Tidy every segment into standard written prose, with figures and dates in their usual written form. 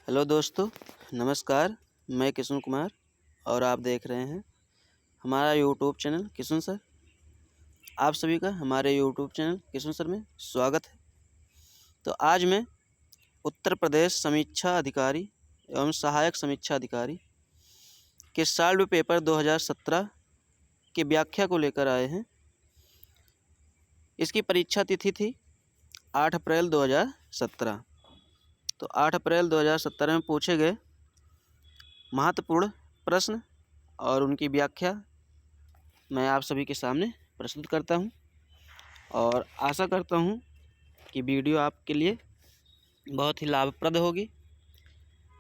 Hello दोस्तों, नमस्कार। मैं किशन कुमार और आप देख रहे हैं हमारा यूट्यूब चैनल किशन सर। आप सभी का हमारे यूट्यूब चैनल किशन सर में स्वागत है। तो आज मैं उत्तर प्रदेश समीक्षा अधिकारी एवं सहायक समीक्षा अधिकारी के सॉल्व पेपर 2017 की व्याख्या को लेकर आए हैं। इसकी परीक्षा तिथि थी 8 अप्रैल 2017। तो 8 अप्रैल 2017 में पूछे गए महत्वपूर्ण प्रश्न और उनकी व्याख्या मैं आप सभी के सामने प्रस्तुत करता हूं और आशा करता हूं कि वीडियो आपके लिए बहुत ही लाभप्रद होगी,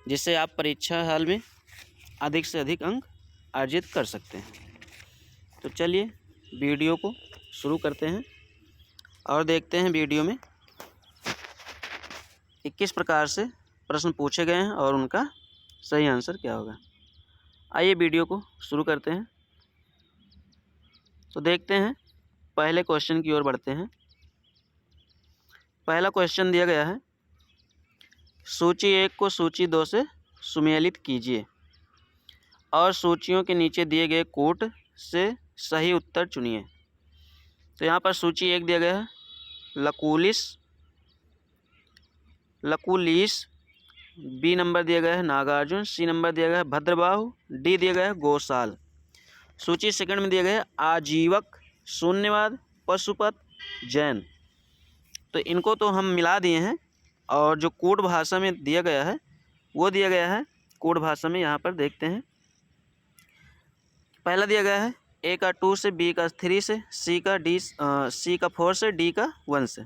जिससे आप परीक्षा हाल में अधिक से अधिक अंक अर्जित कर सकते हैं। तो चलिए वीडियो को शुरू करते हैं और देखते हैं वीडियो में किस प्रकार से प्रश्न पूछे गए हैं और उनका सही आंसर क्या होगा। आइए वीडियो को शुरू करते हैं। तो देखते हैं, पहले क्वेश्चन की ओर बढ़ते हैं। पहला क्वेश्चन दिया गया है, सूची 1 को सूची 2 से सुमेलित कीजिए और सूचियों के नीचे दिए गए कोट से सही उत्तर चुनिए। तो यहाँ पर सूची 1 दिया गया है लकुलिस, बी नंबर दिया गया है नागार्जुन, सी नंबर दिया गया है भद्रबाहु, डी दिया गया है गौसाल। सूची सेकंड में दिया गया है आजीवक, शून्यवाद, पशुपत, जैन। तो इनको तो हम मिला दिए हैं और जो कोड भाषा में दिया गया है वो दिया गया है कोड भाषा में। यहाँ पर देखते हैं, पहला दिया गया है ए का 2 से, बी का 3 से, सी का 4 से, डी का 1 से।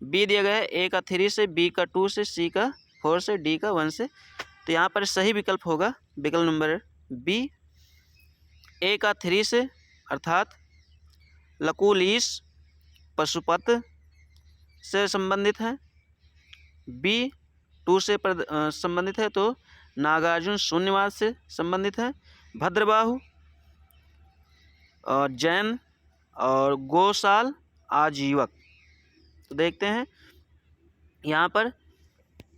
बी दिया गया है ए का 3 से, बी का 2 से, सी का 4 से, डी का 1 से। तो यहाँ पर सही विकल्प होगा विकल्प नंबर बी, ए का 3 से अर्थात लकुलिस पशुपत से संबंधित है, बी 2 से संबंधित है तो नागार्जुन शून्यवाद से संबंधित है, भद्रबाहु और जैन और गौसाल आजीवक। तो देखते हैं यहाँ पर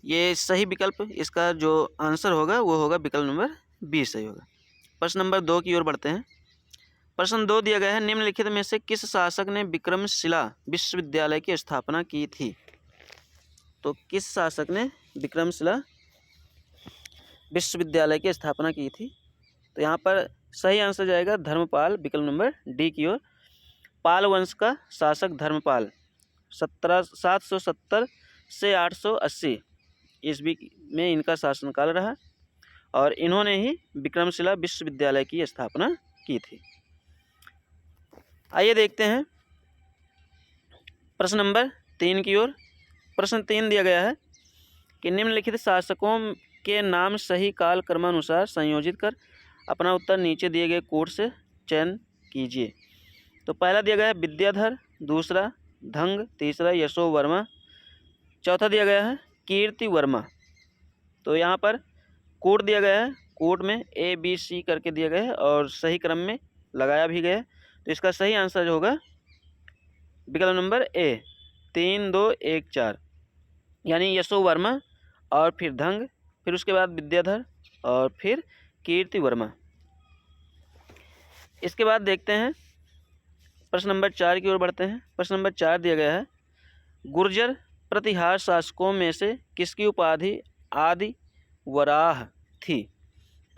ये सही विकल्प, इसका जो आंसर होगा वो होगा विकल्प नंबर बी सही होगा। प्रश्न नंबर 2 की ओर बढ़ते हैं। प्रश्न 2 दिया गया है, निम्नलिखित में से किस शासक ने विक्रमशिला विश्वविद्यालय की स्थापना की थी। तो किस शासक ने विक्रमशिला विश्वविद्यालय की स्थापना की थी। तो यहाँ पर सही आंसर जाएगा धर्मपाल, विकल्प नंबर डी की ओर। पाल वंश का शासक धर्मपाल 770 से 880 ईस्वी में इनका शासनकाल रहा और इन्होंने ही विक्रमशिला विश्वविद्यालय की स्थापना की थी। आइए देखते हैं प्रश्न नंबर 3 की ओर। प्रश्न 3 दिया गया है कि निम्नलिखित शासकों के नाम सही काल क्रमानुसार संयोजित कर अपना उत्तर नीचे दिए गए कोड से चयन कीजिए। तो पहला दिया गया है विद्याधर, दूसरा धंग, तीसरा यशो वर्मा, चौथा दिया गया है कीर्ति वर्मा। तो यहाँ पर कोड दिया गया है, कोड में ए बी सी करके दिया गया है और सही क्रम में लगाया भी गया है। तो इसका सही आंसर जो होगा विकल्प नंबर ए 3 2 1 4, यानी यशो वर्मा और फिर धंग, फिर उसके बाद विद्याधर और फिर कीर्ति वर्मा। इसके बाद देखते हैं प्रश्न नंबर 4 की ओर बढ़ते हैं। प्रश्न नंबर 4 दिया गया है, गुर्जर प्रतिहार शासकों में से किसकी उपाधि आदि वराह थी।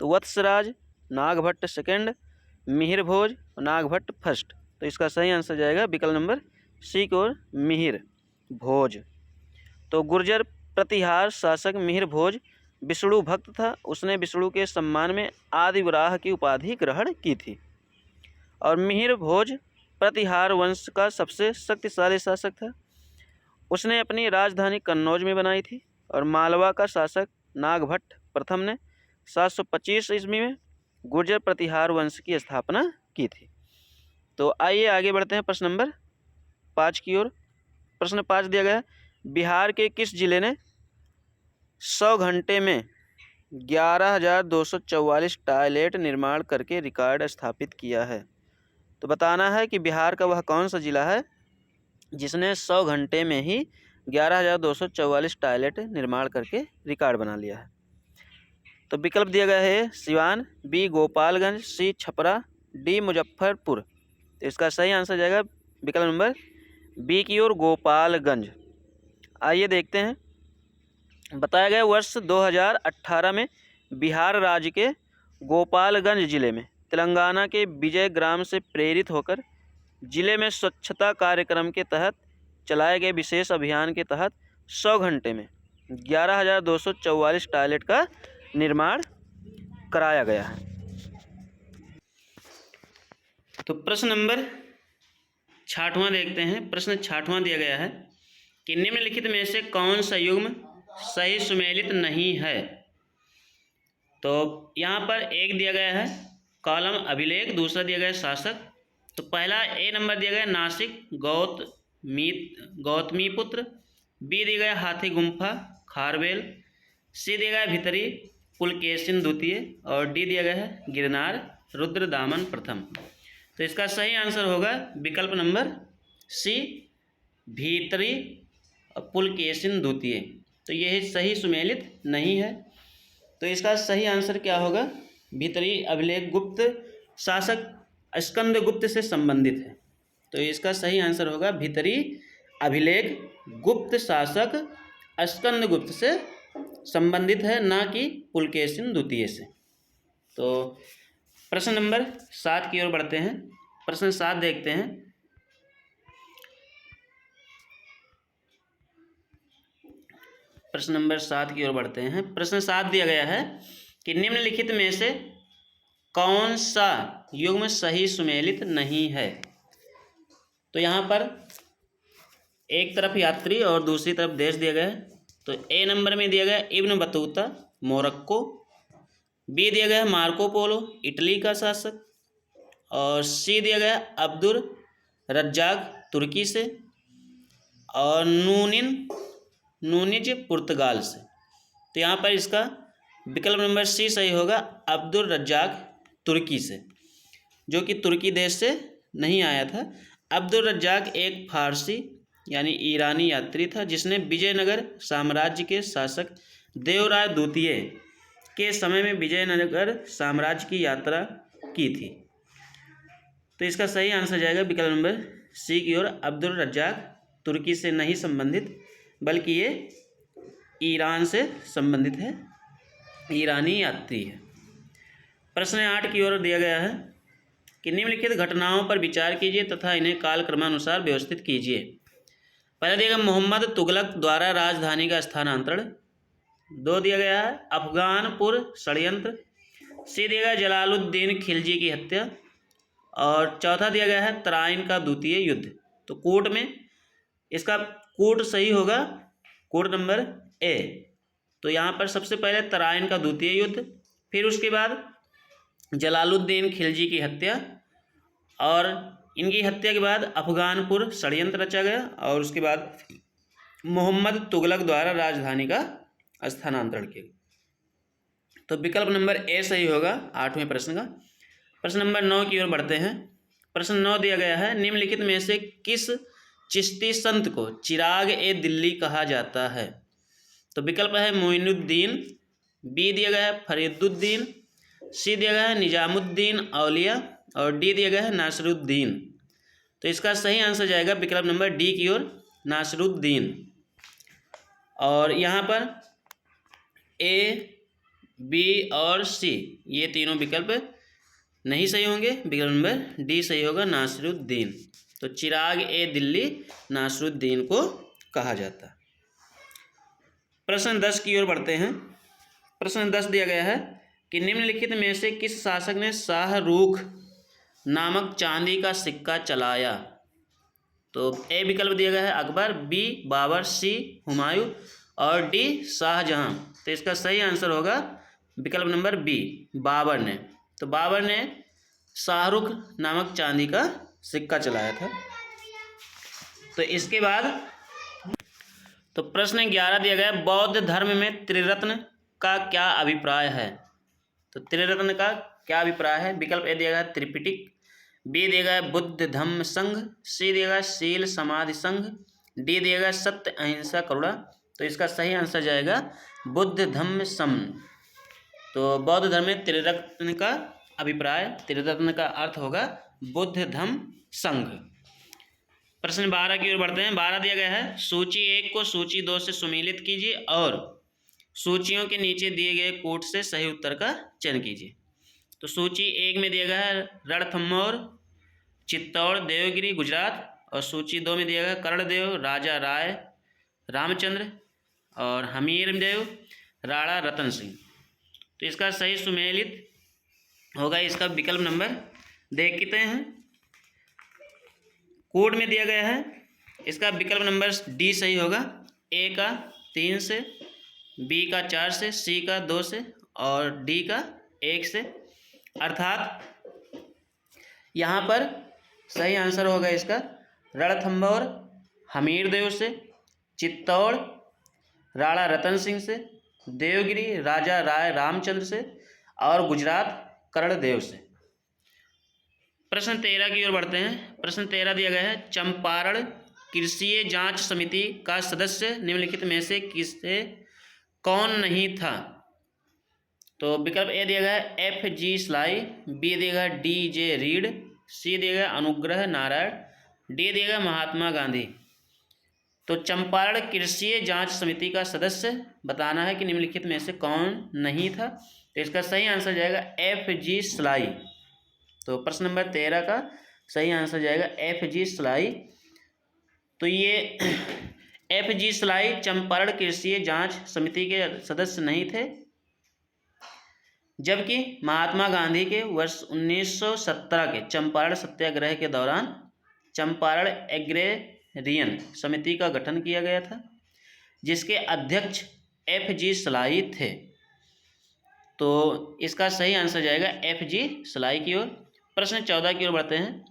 तो वत्सराज, नागभट्ट सेकंड, मिहिर भोज, नागभट्ट फर्स्ट। तो इसका सही आंसर जाएगा विकल्प नंबर सी की ओर, मिहिर भोज। तो गुर्जर प्रतिहार शासक मिहिर भोज विष्णु भक्त था, उसने विष्णु के सम्मान में आदिवराह की उपाधि ग्रहण की थी। और मिहिर भोज प्रतिहार वंश का सबसे शक्तिशाली शासक था, उसने अपनी राजधानी कन्नौज में बनाई थी। और मालवा का शासक नागभट्ट प्रथम ने 725 ईस्वी में गुर्जर प्रतिहार वंश की स्थापना की थी। तो आइए आगे बढ़ते हैं प्रश्न नंबर 5 की ओर। प्रश्न 5 दिया गया, बिहार के किस जिले ने 100 घंटे में 11,244 टॉयलेट निर्माण करके रिकॉर्ड स्थापित किया है। तो बताना है कि बिहार का वह कौन सा जिला है जिसने 100 घंटे में ही 11,244 टॉयलेट निर्माण करके रिकॉर्ड बना लिया है। तो विकल्प दिया गया है सिवान, बी गोपालगंज, सी छपरा, डी मुजफ्फरपुर। तो इसका सही आंसर जाएगा विकल्प नंबर बी की ओर, गोपालगंज। आइए देखते हैं। बताया गया वर्ष 2018 में बिहार राज्य के गोपालगंज जिले में तेलंगाना के विजय ग्राम से प्रेरित होकर जिले में स्वच्छता कार्यक्रम के तहत चलाए गए विशेष अभियान के तहत 100 घंटे में 11,244 टॉयलेट का निर्माण कराया गया है। तो प्रश्न नंबर 60वां देखते हैं। प्रश्न 60वां दिया गया है कि निम्नलिखित में से कौन सा युग्म सही सुमेलित नहीं है। तो यहाँ पर एक दिया गया है कॉलम अभिलेख, दूसरा दिया गया है शासक। तो पहला ए नंबर दिया गया नासिक गौतमीपुत्र, बी दिया गया हाथी गुम्फा खारवेल, सी दिया गया भितरी पुलकेशिन द्वितीय और डी दिया गया है गिरनार रुद्रदामन प्रथम। तो इसका सही आंसर होगा विकल्प नंबर सी भीतरी पुलकेशिन द्वितीय। तो यह सही सुमेलित नहीं है। तो इसका सही आंसर क्या होगा? भीतरी अभिलेख गुप्त शासक स्कंदगुप्त से संबंधित है। तो इसका सही आंसर होगा भीतरी अभिलेख गुप्त शासक स्कंदगुप्त से संबंधित है, ना कि पुलकेशिन द्वितीय से। तो प्रश्न नंबर 7 की ओर बढ़ते हैं। प्रश्न 7 देखते हैं। प्रश्न नंबर 7 की ओर बढ़ते हैं। प्रश्न 7 दिया गया है कि निम्नलिखित में से कौन सा युग्म सही सुमेलित नहीं है। तो यहाँ पर एक तरफ यात्री और दूसरी तरफ देश दिया गया है। तो ए नंबर में दिया गया इब्न बतूता मोरक्को, बी दिया गया मार्को पोलो इटली का शासक, और सी दिया गया अब्दुल रज्जाक तुर्की से, और नूनिज पुर्तगाल से। तो यहाँ पर इसका विकल्प नंबर सी सही होगा, अब्दुल रज्जाक तुर्की से, जो कि तुर्की देश से नहीं आया था। अब्दुल रज्जाक एक फारसी यानी ईरानी यात्री था जिसने विजयनगर साम्राज्य के शासक देवराय द्वितीय के समय में विजयनगर साम्राज्य की यात्रा की थी। तो इसका सही आंसर जाएगा विकल्प नंबर सी की ओर, अब्दुल रज्जाक तुर्की से नहीं संबंधित बल्कि ये ईरान से संबंधित है, ईरानी यात्री है। प्रश्न 8 की ओर दिया गया है कि निम्नलिखित घटनाओं पर विचार कीजिए तथा इन्हें कालक्रमानुसार व्यवस्थित कीजिए। पहला दिया गया मोहम्मद तुगलक द्वारा राजधानी का स्थानांतरण, 2 दिया गया है अफगानपुर षड्यंत्र, सी दिया गया जलालुद्दीन खिलजी की हत्या, और चौथा दिया गया है तराइन का द्वितीय युद्ध। तो कोट में इसका कोट सही होगा कोट नंबर ए। तो यहाँ पर सबसे पहले तराइन का द्वितीय युद्ध, फिर उसके बाद जलालुद्दीन खिलजी की हत्या, और इनकी हत्या के बाद अफगानपुर षड्यंत्र रचा गया, और उसके बाद मोहम्मद तुगलक द्वारा राजधानी का स्थानांतरण किया। तो विकल्प नंबर ए सही होगा 8वें प्रश्न का। प्रश्न नंबर 9 की ओर बढ़ते हैं। प्रश्न 9 दिया गया है निम्नलिखित में से किस चिश्ती संत को चिराग ए दिल्ली कहा जाता है। तो विकल्प है मोइनुद्दीन, बी दिया गया है फरीदुद्दीन, सी दिया गया है निजामुद्दीन औलिया, और डी दिया गया है नासिरुद्दीन। तो इसका सही आंसर जाएगा विकल्प नंबर डी की ओर, नासिरुद्दीन। और यहाँ पर ए, बी और सी ये तीनों विकल्प नहीं सही होंगे, विकल्प नंबर डी सही होगा, नासिरुद्दीन। तो चिराग ए दिल्ली नासिरुद्दीन को कहा जाता है। प्रश्न 10 की ओर बढ़ते हैं। प्रश्न 10 दिया गया है कि निम्नलिखित में से किस शासक ने शाहरुख नामक चांदी का सिक्का चलाया। तो ए विकल्प दिया गया है अकबर, बी बाबर, सी हुमायूं, और डी शाहजहां। तो इसका सही आंसर होगा विकल्प नंबर बी, बाबर ने। तो बाबर ने शाहरुख नामक चांदी का सिक्का चलाया था। तो इसके बाद तो प्रश्न 11 दिया गया बौद्ध धर्म में त्रिरत्न का क्या अभिप्राय है। तो त्रिरत्न का क्या अभिप्राय है। विकल्प ए दिया गया त्रिपिटक, बी दिया गया बुद्ध धम्म संघ, सी दिया गया शील समाधि संघ, डी दिएगा सत्य अहिंसा करुणा। तो इसका सही आंसर जाएगा बुद्ध धम्म सम। तो बौद्ध धर्म में त्रिरत्न का अभिप्राय, त्रिरत्न का अर्थ होगा बुद्ध धम्म संघ। प्रश्न 12 की ओर बढ़ते हैं। 12 दिया गया है सूची 1 को सूची 2 से सुमेलित कीजिए और सूचियों के नीचे दिए गए कोट से सही उत्तर का चयन कीजिए। तो सूची 1 में दिया गया है रणथंभौर, चित्तौड़, देवगिरी, गुजरात। और सूची 2 में दिया गया कर्णदेव, राजा राय, रामचंद्र और हमीरदेव, राणा रतन सिंह। तो इसका सही सुमेलित होगा इसका विकल्प नंबर, देखते हैं कोड में दिया गया है, इसका विकल्प नंबर डी सही होगा। ए का 3 से, बी का 4 से, सी का 2 से और डी का 1 से। अर्थात यहाँ पर सही आंसर होगा इसका रणथंभौर हमीरदेव से, चित्तौड़ राणा रतन सिंह से, देवगिरी राजा राय रामचंद्र से और गुजरात कर्णदेव से। प्रश्न 13 की ओर बढ़ते हैं। प्रश्न 13 दिया गया है चंपारण कृषि जांच समिति का सदस्य निम्नलिखित में से किससे कौन नहीं था। तो विकल्प ए दिया गया है FG स्लाई, बी दिया गया DJ रीड, सी दिया गया अनुग्रह नारायण, डी दिया गया महात्मा गांधी। तो चंपारण कृषि जांच समिति का सदस्य बताना है कि निम्नलिखित में से कौन नहीं था। तो इसका सही आंसर जाएगा FG स्लाई। तो प्रश्न नंबर 13 का सही आंसर जाएगा FG स्लाई। तो ये FG स्लाई चंपारण कृषि जांच समिति के सदस्य नहीं थे, जबकि महात्मा गांधी के वर्ष 1917 के चंपारण सत्याग्रह के दौरान चंपारण एग्रेरियन समिति का गठन किया गया था, जिसके अध्यक्ष FG स्लाई थे। तो इसका सही आंसर जाएगा FG स्लाई की ओर। प्रश्न 14 की ओर बढ़ते हैं।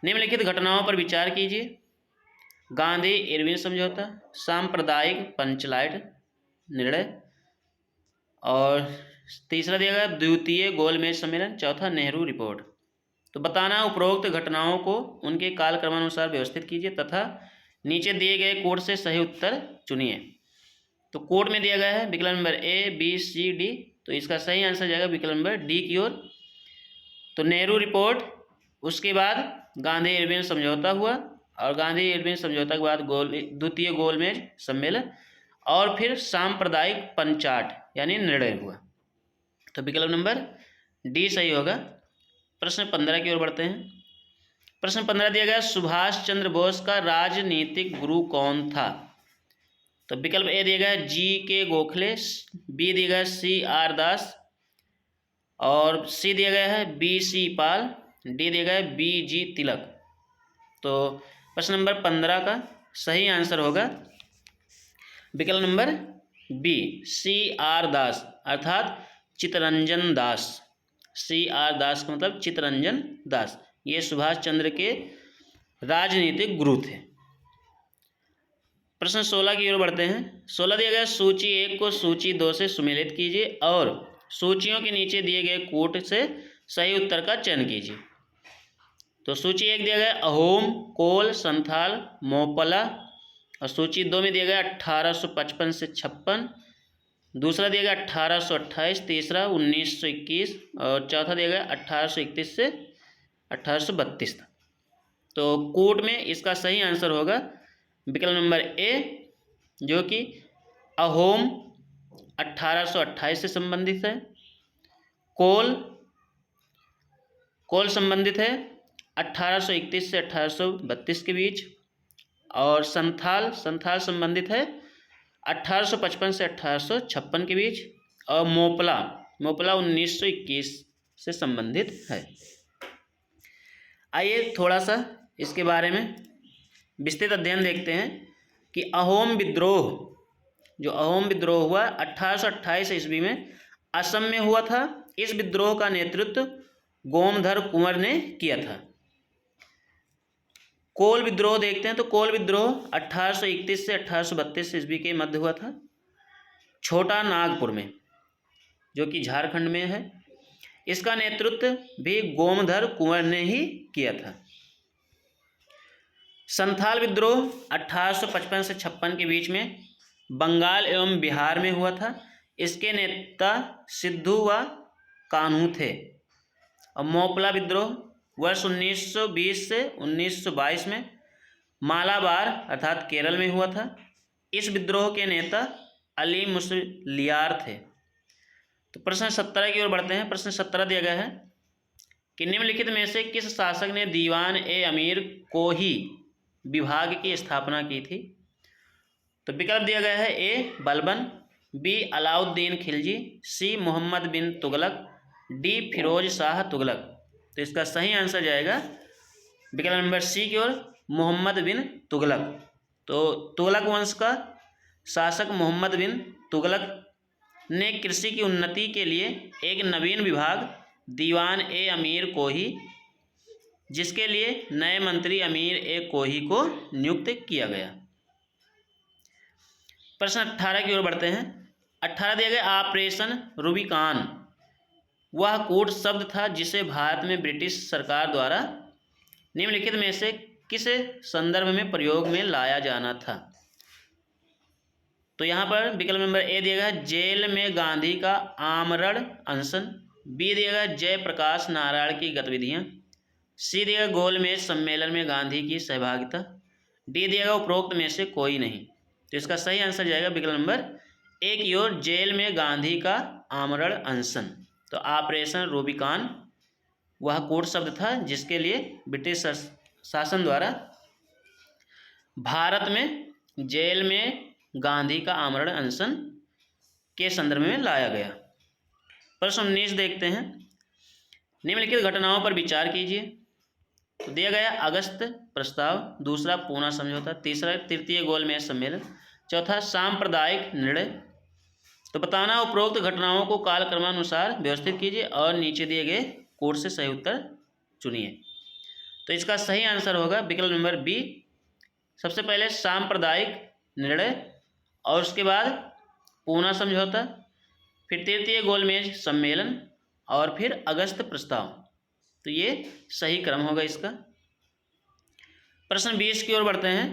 निम्नलिखित घटनाओं पर विचार कीजिए। गांधी इरविन समझौता, सांप्रदायिक पंचलाइट निर्णय और तीसरा दिया गया द्वितीय गोलमेज सम्मेलन, चौथा नेहरू रिपोर्ट। तो बताना उपरोक्त घटनाओं को उनके कालक्रमानुसार व्यवस्थित कीजिए तथा नीचे दिए गए कोड से सही उत्तर चुनिए। तो कोड में दिया गया है विकल्प number A, B, C, D। तो इसका सही आंसर जाएगा विकल्प नंबर डी की ओर। तो नेहरू रिपोर्ट, उसके बाद गांधी इरविन समझौता हुआ और गांधी इरविन समझौता के बाद द्वितीय गोलमेज सम्मेलन और फिर सांप्रदायिक पंचाट यानी निर्णय हुआ। तो विकल्प नंबर डी सही होगा। प्रश्न 15 की ओर बढ़ते हैं। प्रश्न 15 दिया गया सुभाष चंद्र बोस का राजनीतिक गुरु कौन था। तो विकल्प ए दिया गया GK गोखले, बी दिया गया CR दास और सी दिया गया है BC पाल, डी दिया गया है BG तिलक। तो प्रश्न नंबर 15 का सही आंसर होगा विकल्प नंबर बी CR दास, अर्थात चित्तरंजन दास। CR दास का मतलब चित्तरंजन दास, ये सुभाष चंद्र के राजनीतिक गुरु थे। प्रश्न 16 की ओर बढ़ते हैं। 16 दिया गया सूची 1 को सूची 2 से सुमेलित कीजिए और सूचियों के नीचे दिए गए कोट से सही उत्तर का चयन कीजिए। तो सूची 1 दिया गया अहोम, कोल, संथाल, मोपला और सूची 2 में दिया गया 1855 से 56, दूसरा दिया गया 1828, तीसरा 1921 और चौथा दिया गया 1831 से 1832 था। तो कोट में इसका सही आंसर होगा विकल्प नंबर ए, जो कि अहोम 1828 से संबंधित है, कोल संबंधित है 1831 से 1832 के बीच और संथाल संबंधित है 1855 से 1856 के बीच और मोपला 1921 से संबंधित है। आइए थोड़ा सा इसके बारे में विस्तृत अध्ययन देखते हैं कि अहोम विद्रोह, जो अहोम विद्रोह हुआ 1828 ईस्वी में असम में हुआ था। इस विद्रोह का नेतृत्व गोमधर कुंवर ने किया था। कोल विद्रोह देखते हैं तो कोल विद्रोह 1831 से 1832 ईस्वी के मध्य हुआ था, छोटा नागपुर में, जो कि झारखंड में है। इसका नेतृत्व भी गोमधर कुंवर ने ही किया था। संथाल विद्रोह 1855 से 56 के बीच में बंगाल एवं बिहार में हुआ था। इसके नेता सिद्धू व कान्हू थे। और मोपला विद्रोह वर्ष 1920 से 1922 में मालाबार अर्थात केरल में हुआ था। इस विद्रोह के नेता अली मुसलियार थे। तो प्रश्न 17 की ओर बढ़ते हैं। प्रश्न 17 दिया गया है कि निम्नलिखित में से किस शासक ने दीवान ए अमीर कोही विभाग की स्थापना की थी? तो विकल्प दिया गया है ए बलबन, बी अलाउद्दीन खिलजी, सी मोहम्मद बिन तुगलक, डी फिरोज शाह तुगलक। तो इसका सही आंसर जाएगा विकल्प नंबर सी की ओर, मोहम्मद बिन तुगलक। तो तुगलक वंश का शासक मोहम्मद बिन तुगलक ने कृषि की उन्नति के लिए एक नवीन विभाग दीवान ए अमीर कोही, जिसके लिए नए मंत्री अमीर ए कोही को नियुक्त किया गया। प्रश्न 18 की ओर बढ़ते हैं। 18 दिया गया ऑपरेशन रूबिकॉन वह कोड शब्द था जिसे भारत में ब्रिटिश सरकार द्वारा निम्नलिखित में से किस संदर्भ में प्रयोग में लाया जाना था? तो यहाँ पर विकल्प नंबर ए दिया गया जेल में गांधी का आमरण अनशन, बी दिया गया जयप्रकाश नारायण की गतिविधियाँ, सी दिया गया गोलमेज सम्मेलन में गांधी की सहभागिता, डी दिया गया उपरोक्त में से कोई नहीं। तो इसका सही आंसर जाएगा विकल्प नंबर ए की ओर, जेल में गांधी का आमरण अनशन। तो ऑपरेशन रूबिकॉन वह कोड शब्द था जिसके लिए ब्रिटिश शासन द्वारा भारत में जेल में गांधी का आमरण अनशन के संदर्भ में लाया गया। प्रश्न 19 देखते हैं। निम्नलिखित घटनाओं पर विचार कीजिए। तो दिया गया अगस्त प्रस्ताव, दूसरा पूना समझौता, तीसरा तृतीय गोलमेज सम्मेलन, चौथा सांप्रदायिक निर्णय। तो बताना उपरोक्त घटनाओं को कालक्रमानुसार व्यवस्थित कीजिए और नीचे दिए गए कोड से सही उत्तर चुनिए। तो इसका सही आंसर होगा विकल्प नंबर बी। सबसे पहले सांप्रदायिक निर्णय और उसके बाद पूना समझौता, फिर तृतीय गोलमेज सम्मेलन और फिर अगस्त प्रस्ताव। तो ये सही क्रम होगा इसका। प्रश्न 20 की ओर बढ़ते हैं।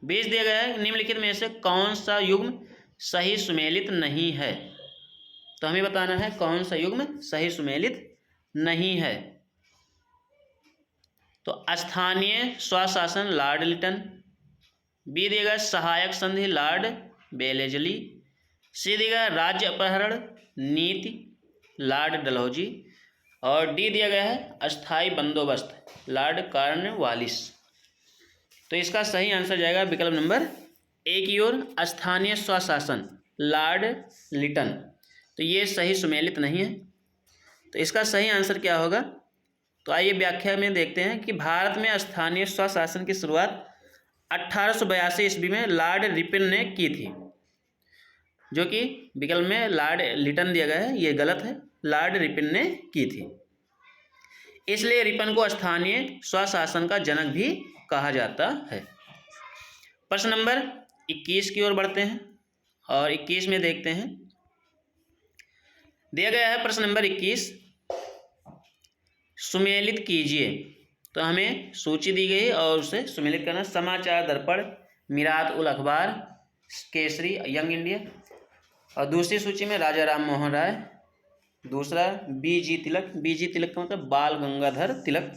20 दिया गया है निम्नलिखित में से कौन सा युग्म सही सुमेलित नहीं है? तो हमें बताना है कौन सा युग्म सही सुमेलित नहीं है। तो स्थानीय स्वशासन लॉर्ड लिटन, बी देगा सहायक संधि लॉर्ड बेलेजली, सी देगा राज्य अपहरण नीति लॉर्ड डलहौजी और डी दिया गया है अस्थायी बंदोबस्त लॉर्ड कॉर्नवालिस। तो इसका सही आंसर जाएगा विकल्प नंबर ए की ओर, स्थानीय स्वशासन लॉर्ड लिटन। तो ये सही सुमेलित नहीं है। तो इसका सही आंसर क्या होगा? तो आइए व्याख्या में देखते हैं कि भारत में स्थानीय स्वशासन की शुरुआत 1882 ईस्वी में लॉर्ड रिपन ने की थी, जो कि विकल्प में लॉर्ड लिटन दिया गया है, ये गलत है, लॉर्ड रिपन ने की थी। इसलिए रिपन को स्थानीय स्वशासन का जनक भी कहा जाता है। प्रश्न नंबर 21 की ओर बढ़ते हैं और 21 में देखते हैं। दिया गया है प्रश्न नंबर 21, सुमेलित कीजिए। तो हमें सूची दी गई और उसे सुमेलित करना। समाचार दर्पण, मिरात उल अखबार, केसरी, यंग इंडिया। और दूसरी सूची में राजा राम मोहन राय, दूसरा बीजी तिलक, बीजी तिलक का मतलब बाल गंगाधर तिलक,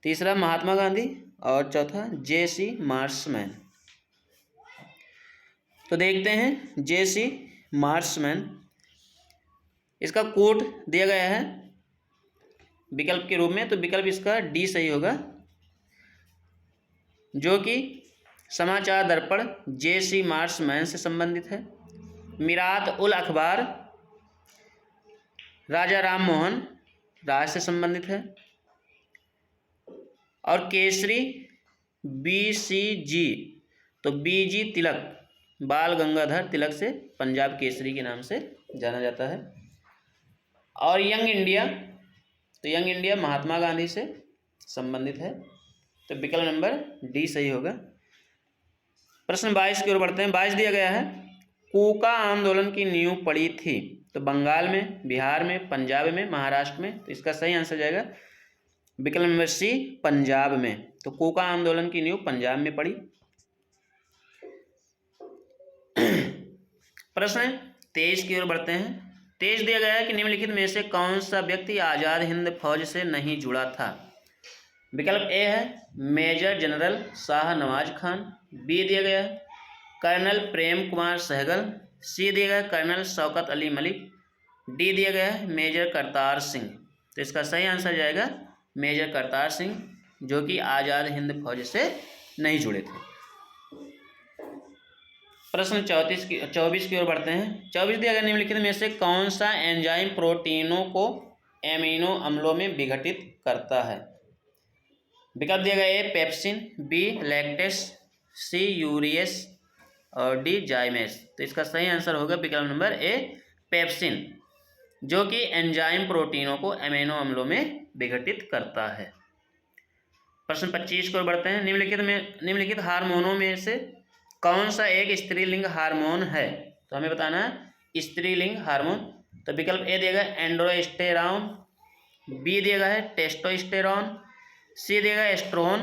तीसरा महात्मा गांधी और चौथा जे.सी. मार्शमैन। तो देखते हैं जे.सी. मार्शमैन, इसका कोड दिया गया है विकल्प के रूप में। तो विकल्प इसका डी सही होगा, जो कि समाचार दर्पण जे.सी. मार्शमैन से संबंधित है। मिरात उल अखबार राजा राम मोहन राय से संबंधित है और केसरी बीसीजी तो बीजी तिलक बाल गंगाधर तिलक से पंजाब केसरी के नाम से जाना जाता है। और यंग इंडिया, तो यंग इंडिया महात्मा गांधी से संबंधित है। तो विकल्प नंबर डी सही होगा। प्रश्न 22 की ओर बढ़ते हैं। 22 दिया गया है कूका आंदोलन की नींव पड़ी थी। तो बंगाल में, बिहार में, पंजाब में, महाराष्ट्र में। तो इसका सही आंसर जाएगा विकल्प नंबर सी, पंजाब में। तो कोका आंदोलन की नींव पंजाब में पड़ी। प्रश्न 23 की ओर बढ़ते हैं। 23 दिया गया है कि निम्नलिखित में से कौन सा व्यक्ति आज़ाद हिंद फौज से नहीं जुड़ा था। विकल्प ए है major general Shah Nawaz Khan, B दिया गया है कर्नल प्रेम कुमार सहगल, सी दिया गया है कर्नल शौकत अली मलिक, डी दिया गया है मेजर करतार सिंह। तो इसका सही आंसर जाएगा मेजर करतार सिंह, जो कि आज़ाद हिंद फौज से नहीं जुड़े थे। प्रश्न 24 की ओर बढ़ते हैं। 24 दिया गया निम्नलिखित में से कौन सा एंजाइम प्रोटीनों को एमिनो अम्लों में विघटित करता है। विकल्प दिया गया ए पेप्सिन, बी लैक्टेस, सी यूरियस और डी जाइमेस। तो इसका सही आंसर होगा विकल्प नंबर ए पेप्सिन, जो कि एंजाइम प्रोटीनों को एमिनो अम्लों में विघटित करता है। प्रश्न 25 को बढ़ते हैं। निम्नलिखित हार्मोनों में से कौन सा एक स्त्रीलिंग हार्मोन है। तो हमें बताना है स्त्रीलिंग हार्मोन। तो विकल्प ए दिया गया एंड्रोस्टेरॉन, बी दिया गया है टेस्टोस्टेरॉन, सी दिया गया एस्ट्रोन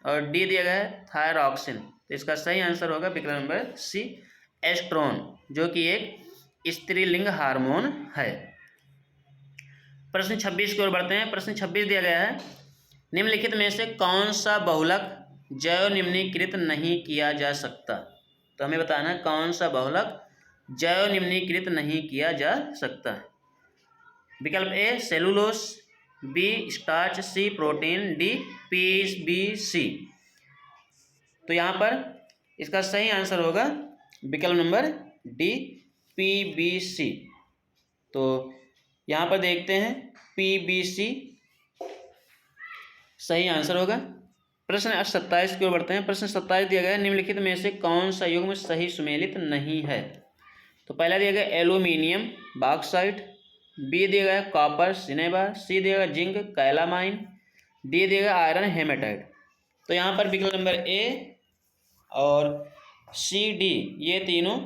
और डी दिया गया है थायरॉक्सिन। तो इसका सही आंसर होगा विकल्प नंबर सी एस्ट्रोन, जो कि एक स्त्रीलिंग हार्मोन है। प्रश्न 26 की ओर बढ़ते हैं। प्रश्न 26 दिया गया है निम्नलिखित में से कौन सा बहुलक जैव निम्नीकृत नहीं किया जा सकता। तो हमें बताना है कौन सा बहुलक जैव निम्नीकृत नहीं किया जा सकता है। विकल्प ए सेलुलोस, बी स्टार्च, सी प्रोटीन, डी पीबीसी। तो यहाँ पर इसका सही आंसर होगा विकल्प नंबर डी पीबीसी। तो यहाँ पर देखते हैं पीबीसी सही आंसर होगा। प्रश्न 27 की ओर बढ़ते हैं। प्रश्न 27 दिया गया है निम्नलिखित में से कौन सा युग्म सही सुमेलित नहीं है। तो पहला दिया गया एल्यूमिनियम बॉक्साइट, बी दिया गया कॉपर सिनेबार, सी दिया गया जिंक कैलामाइन, डी दिया गया आयरन हेमेटाइट। तो यहाँ पर विकल्प नंबर ए और सी डी ये तीनों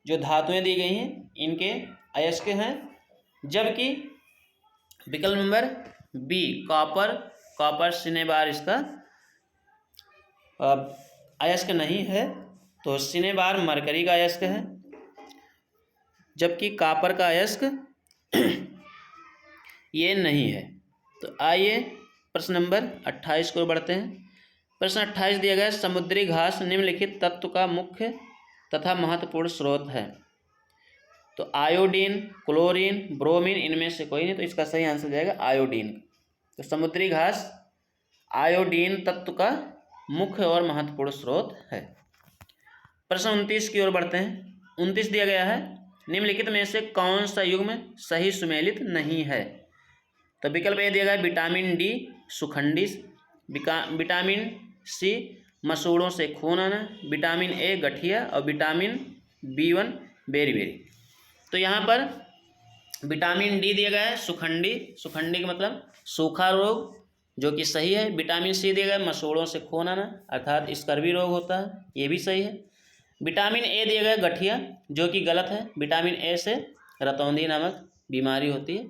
जो धातुएं दी गई हैं इनके अयस्क हैं, जबकि विकल्प नंबर बी कॉपर सिनेबार इसका अयस्क नहीं है। तो सिनेबार मरकरी का अयस्क है, जबकि कॉपर का अयस्क ये नहीं है। तो आइए प्रश्न नंबर 28 को बढ़ते हैं। प्रश्न 28 दिया गया समुद्री घास निम्नलिखित तत्व का मुख्य तथा महत्वपूर्ण स्रोत है। तो आयोडीन, क्लोरीन, ब्रोमीन, इनमें से कोई नहीं। तो इसका सही आंसर जाएगा आयोडीन। तो समुद्री घास आयोडीन तत्व का मुख्य और महत्वपूर्ण स्रोत है। प्रश्न 29 की ओर बढ़ते हैं। 29 दिया गया है निम्नलिखित में से कौन सा युग्म सही सुमेलित नहीं है। तो विकल्प ए दिया गया विटामिन डी सुखंडी, विटामिन सी मसूड़ों से खून आना, विटामिन ए गठिया और विटामिन B1 बेरी। तो यहाँ पर विटामिन डी दिया गया है सुखंडी का मतलब सूखा रोग, जो कि सही है। विटामिन सी दिया गया मसूड़ों से खून आना अर्थात स्कर्वी रोग होता है, ये भी सही है। विटामिन ए दिया गया गठिया, जो कि गलत है। विटामिन ए से रतौंधी नामक बीमारी होती है।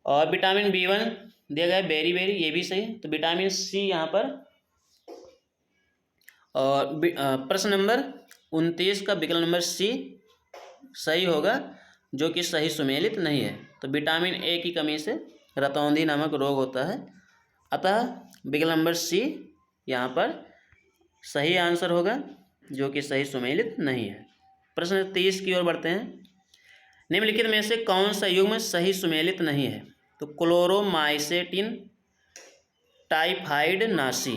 और विटामिन B1 दिया गया बेरी, ये भी सही है। तो विटामिन सी यहाँ पर। और प्रश्न नंबर 29 का विकल्प नंबर सी सही होगा, जो कि सही सुमेलित नहीं है। तो विटामिन ए की कमी से रतौंधी नामक रोग होता है, अतः विकल्प नंबर सी यहाँ पर सही आंसर होगा, जो कि सही सुमेलित नहीं है। प्रश्न 30 की ओर बढ़ते हैं। निम्नलिखित में से कौन सा युग्म सही सुमेलित नहीं है। तो क्लोरोमाइसेटिन टाइफाइड नासी,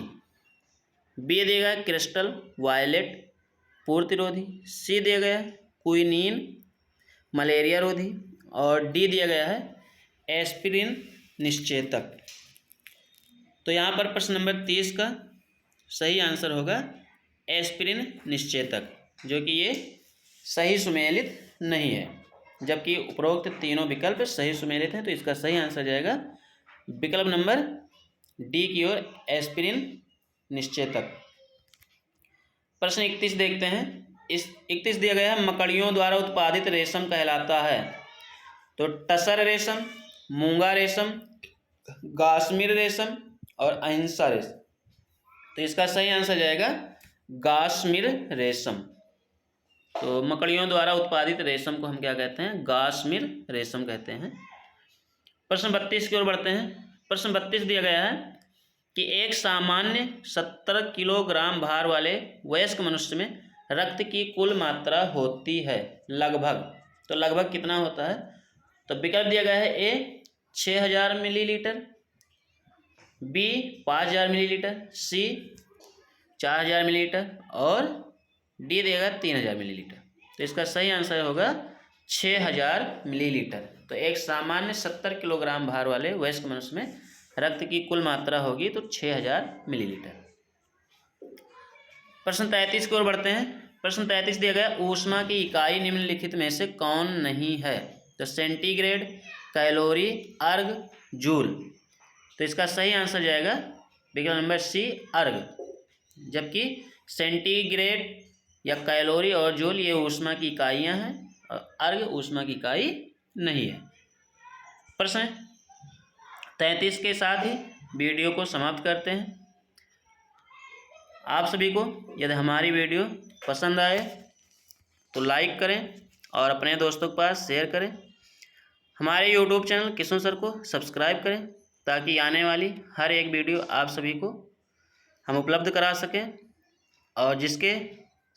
बी दिया गया क्रिस्टल वायलेट पूर्तिरोधी, सी दिया गया क्विनीन मलेरिया रोधी और डी दिया गया है एस्पिरिन निश्चेतक। तो यहाँ पर प्रश्न नंबर 30 का सही आंसर होगा एस्पिरिन निश्चेतक, जो कि ये सही सुमेलित नहीं है, जबकि उपरोक्त तीनों विकल्प सही सुमेलित हैं। तो इसका सही आंसर जाएगा विकल्प नंबर डी की ओर एस्पिरिन निश्चेतक। प्रश्न 31 देखते हैं। इस 31 दिया गया है मकड़ियों द्वारा उत्पादित रेशम कहलाता है। तो टसर रेशम, मूंगा रेशम, गाश्मीर रेशम और अहिंसा रेशम। तो इसका सही आंसर जाएगा गाश्मीर रेशम। तो मकड़ियों द्वारा उत्पादित रेशम को हम क्या कहते हैं? गाश्मीर रेशम कहते हैं। प्रश्न 32 की ओर बढ़ते हैं। प्रश्न 32 दिया गया है कि एक सामान्य 70 किलोग्राम भार वाले वयस्क मनुष्य में रक्त की कुल मात्रा होती है लगभग। तो लगभग कितना होता है? तो विकल्प दिया गया है ए 6000 मिलीलीटर, बी 5000 मिलीलीटर, सी 4000 मिलीलीटर और डी देगा 3000 मिलीलीटर। तो इसका सही आंसर होगा 6000 मिलीलीटर। तो एक सामान्य 70 किलोग्राम भार वाले वयस्क मनुष्य में रक्त की कुल मात्रा होगी तो 6000 मिलीलीटर। प्रश्न 33 की ओर बढ़ते हैं। प्रश्न 33 दिया गया ऊष्मा की इकाई निम्नलिखित में से कौन नहीं है? तो सेंटीग्रेड, कैलोरी, अर्ग, जूल। तो इसका सही आंसर जाएगा विकल्प नंबर सी अर्ग। जबकि सेंटीग्रेड या कैलोरी और जूल ये ऊष्मा की इकाइयाँ हैं और अर्ग ऊष्मा की इकाई नहीं है। प्रश्न 33 के साथ ही वीडियो को समाप्त करते हैं। आप सभी को यदि हमारी वीडियो पसंद आए तो लाइक करें और अपने दोस्तों के पास शेयर करें। हमारे YouTube चैनल किशोर सर को सब्सक्राइब करें ताकि आने वाली हर एक वीडियो आप सभी को हम उपलब्ध करा सकें और जिसके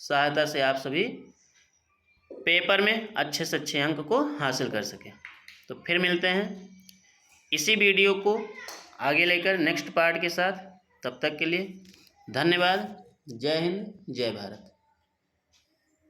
सहायता से आप सभी पेपर में अच्छे से अच्छे अंक को हासिल कर सकें। तो फिर मिलते हैं इसी वीडियो को आगे लेकर नेक्स्ट पार्ट के साथ। तब तक के लिए धन्यवाद। जय हिंद, जय भारत।